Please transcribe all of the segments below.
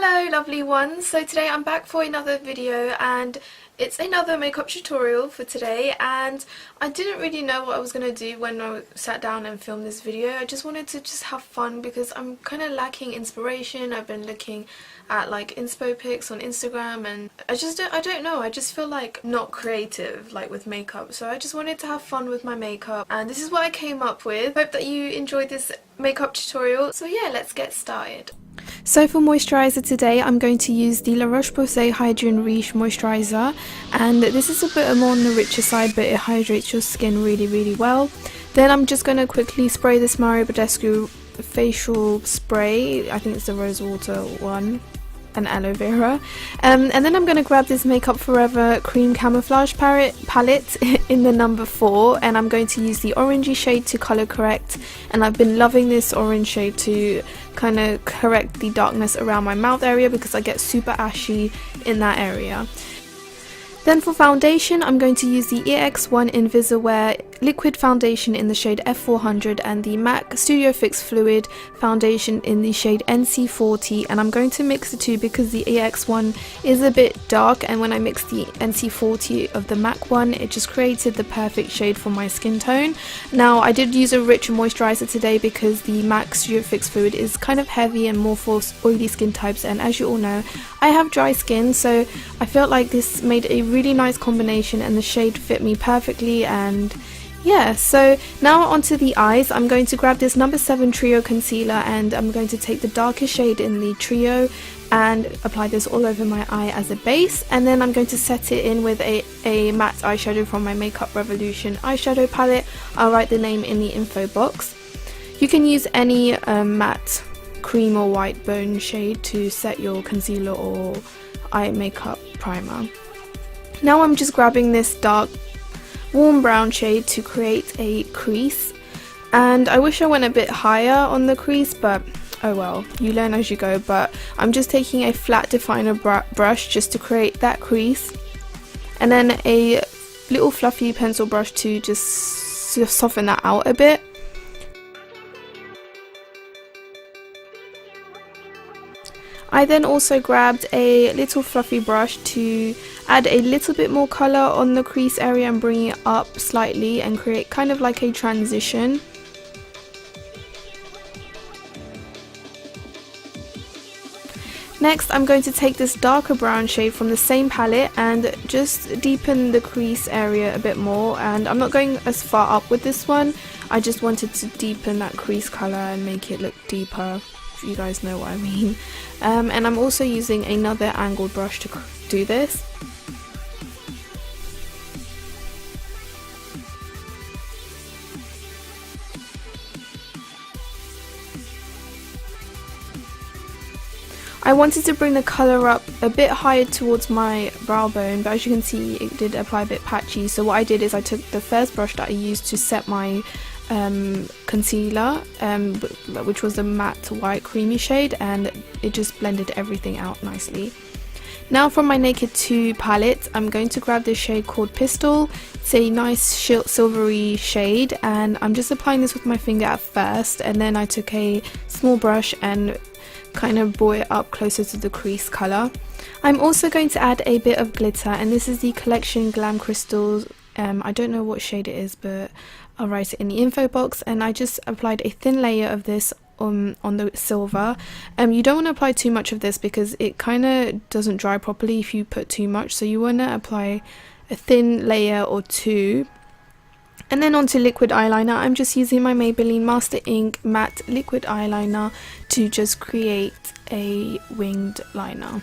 Hello lovely ones, so today I'm back for another video and it's another makeup tutorial for today, and I didn't really know what I was going to do when I sat down and filmed this video. I just wanted to have fun because I'm kind of lacking inspiration. I've been looking at like inspo pics on Instagram and I don't know, I just feel like not creative like with makeup, so I just wanted to have fun with my makeup and this is what I came up with. Hope that you enjoyed this makeup tutorial, so yeah, let's get started. So for moisturiser today I'm going to use the La Roche-Posay Hydrogen Riche moisturiser, and this is a bit more on the richer side but it hydrates your skin really well. Then I'm just going to quickly spray this Mario Badescu facial spray, I think it's the rose water one, and aloe vera, and then I'm going to grab this Makeup Forever cream camouflage palette in the number 4, and I'm going to use the orangey shade to colour correct, and I've been loving this orange shade to kind of correct the darkness around my mouth area because I get super ashy in that area. Then for foundation I'm going to use the EX1 Invisiwear liquid foundation in the shade F400 and the MAC Studio Fix Fluid foundation in the shade NC40, and I'm going to mix the two because the EX1 is a bit dark, and when I mixed the NC40 of the MAC one it just created the perfect shade for my skin tone. Now I did use a richer moisturiser today because the MAC Studio Fix Fluid is kind of heavy and more for oily skin types, and as you all know I have dry skin, so I felt like this made a really nice combination and the shade fit me perfectly. And yeah, so now onto the eyes. I'm going to grab this number 7 Trio concealer and I'm going to take the darkest shade in the Trio and apply this all over my eye as a base, and then I'm going to set it in with a matte eyeshadow from my Makeup Revolution eyeshadow palette. I'll write the name in the info box. You can use any matte cream or white bone shade to set your concealer or eye makeup primer. Now I'm just grabbing this dark warm brown shade to create a crease, and I wish I went a bit higher on the crease, but oh well, you learn as you go. But I'm just taking a flat definer brush just to create that crease, and then a little fluffy pencil brush to just soften that out a bit. I then also grabbed a little fluffy brush to add a little bit more colour on the crease area and bring it up slightly and create kind of like a transition. Next I'm going to take this darker brown shade from the same palette and just deepen the crease area a bit more, and I'm not going as far up with this one, I just wanted to deepen that crease colour and make it look deeper, if you guys know what I mean. And I'm also using another angled brush to do this. I wanted to bring the colour up a bit higher towards my brow bone, but as you can see it did apply a bit patchy, so what I did is I took the first brush that I used to set my concealer, which was a matte white creamy shade, and it just blended everything out nicely. Now from my Naked 2 palette I'm going to grab this shade called Pistol. It's a nice silvery shade, and I'm just applying this with my finger at first, and then I took a small brush and kind of brought it up closer to the crease colour. I'm also going to add a bit of glitter, and this is the Collection Glam Crystals. I don't know what shade it is, but I'll write it in the info box, and I just applied a thin layer of this on the silver. You don't want to apply too much of this because it kind of doesn't dry properly if you put too much, so you want to apply a thin layer or two. And then onto liquid eyeliner, I'm just using my Maybelline Master Ink matte liquid eyeliner to just create a winged liner.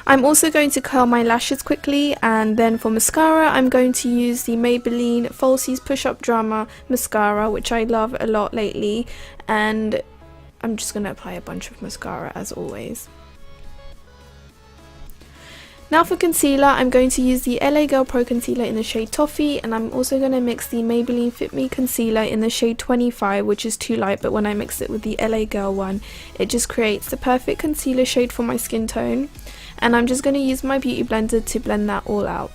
I'm also going to curl my lashes quickly, and then for mascara I'm going to use the Maybelline Falsies Push Up Drama mascara, which I love a lot lately, and I'm just going to apply a bunch of mascara as always. Now for concealer, I'm going to use the LA Girl Pro Concealer in the shade Toffee, and I'm also going to mix the Maybelline Fit Me Concealer in the shade 25, which is too light, but when I mix it with the LA Girl one, it just creates the perfect concealer shade for my skin tone. And I'm just going to use my beauty blender to blend that all out.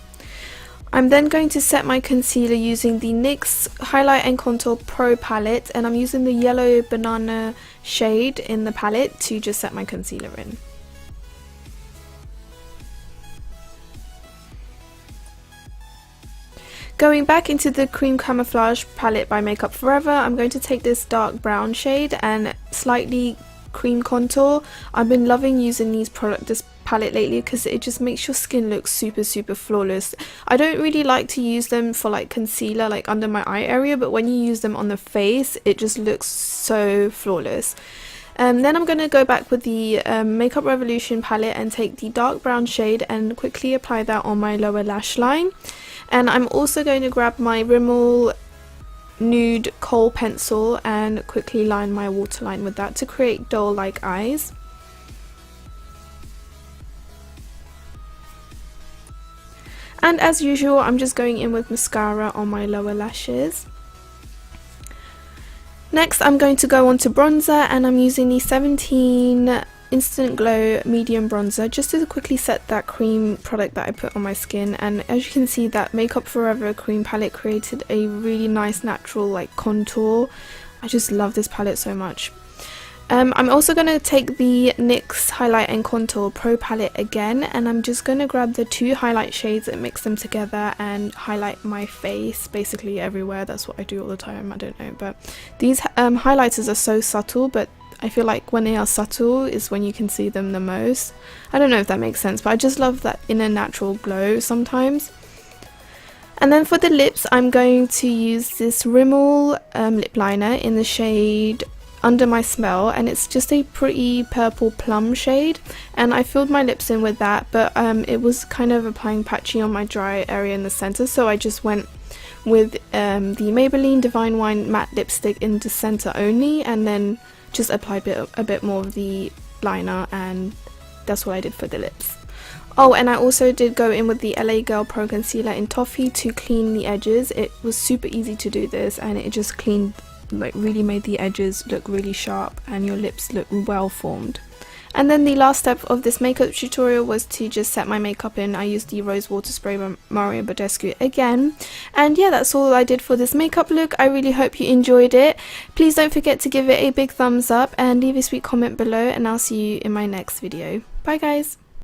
I'm then going to set my concealer using the NYX Highlight and Contour Pro palette, and I'm using the yellow banana shade in the palette to just set my concealer in. Going back into the Cream Camouflage palette by Makeup Forever, I'm going to take this dark brown shade and slightly cream contour. I've been loving using this palette lately because it just makes your skin look super flawless. I don't really like to use them for like concealer like under my eye area, but when you use them on the face it just looks so flawless. Then I'm going to go back with the Makeup Revolution palette and take the dark brown shade and quickly apply that on my lower lash line. And I'm also going to grab my Rimmel nude kohl pencil and quickly line my waterline with that to create doll like eyes. And as usual, I'm just going in with mascara on my lower lashes. Next I'm going to go on to bronzer, and I'm using the 17 Instant Glow medium bronzer just to quickly set that cream product that I put on my skin. And as you can see, that Makeup Forever cream palette created a really nice natural like contour. I just love this palette so much. I'm also going to take the NYX Highlight and Contour Pro palette again, and I'm just going to grab the two highlight shades and mix them together and highlight my face basically everywhere. That's what I do all the time, I don't know, but these highlighters are so subtle, but I feel like when they are subtle is when you can see them the most. I don't know if that makes sense, but I just love that inner natural glow sometimes. And then for the lips, I'm going to use this Rimmel lip liner in the shade Under My Smell, and it's just a pretty purple plum shade, and I filled my lips in with that, but it was kind of applying patchy on my dry area in the center, so I just went with the Maybelline Divine Wine matte lipstick in the center only, and then just applied a bit more of the liner, and that's what I did for the lips. Oh, and I also did go in with the LA Girl Pro Concealer in Toffee to clean the edges. It was super easy to do this, and it just cleaned, like really made the edges look really sharp and your lips look well formed. And then the last step of this makeup tutorial was to just set my makeup in. I used the Rose Water Spray by Mario Badescu again. And yeah, that's all I did for this makeup look. I really hope you enjoyed it. Please don't forget to give it a big thumbs up and leave a sweet comment below, and I'll see you in my next video. Bye guys!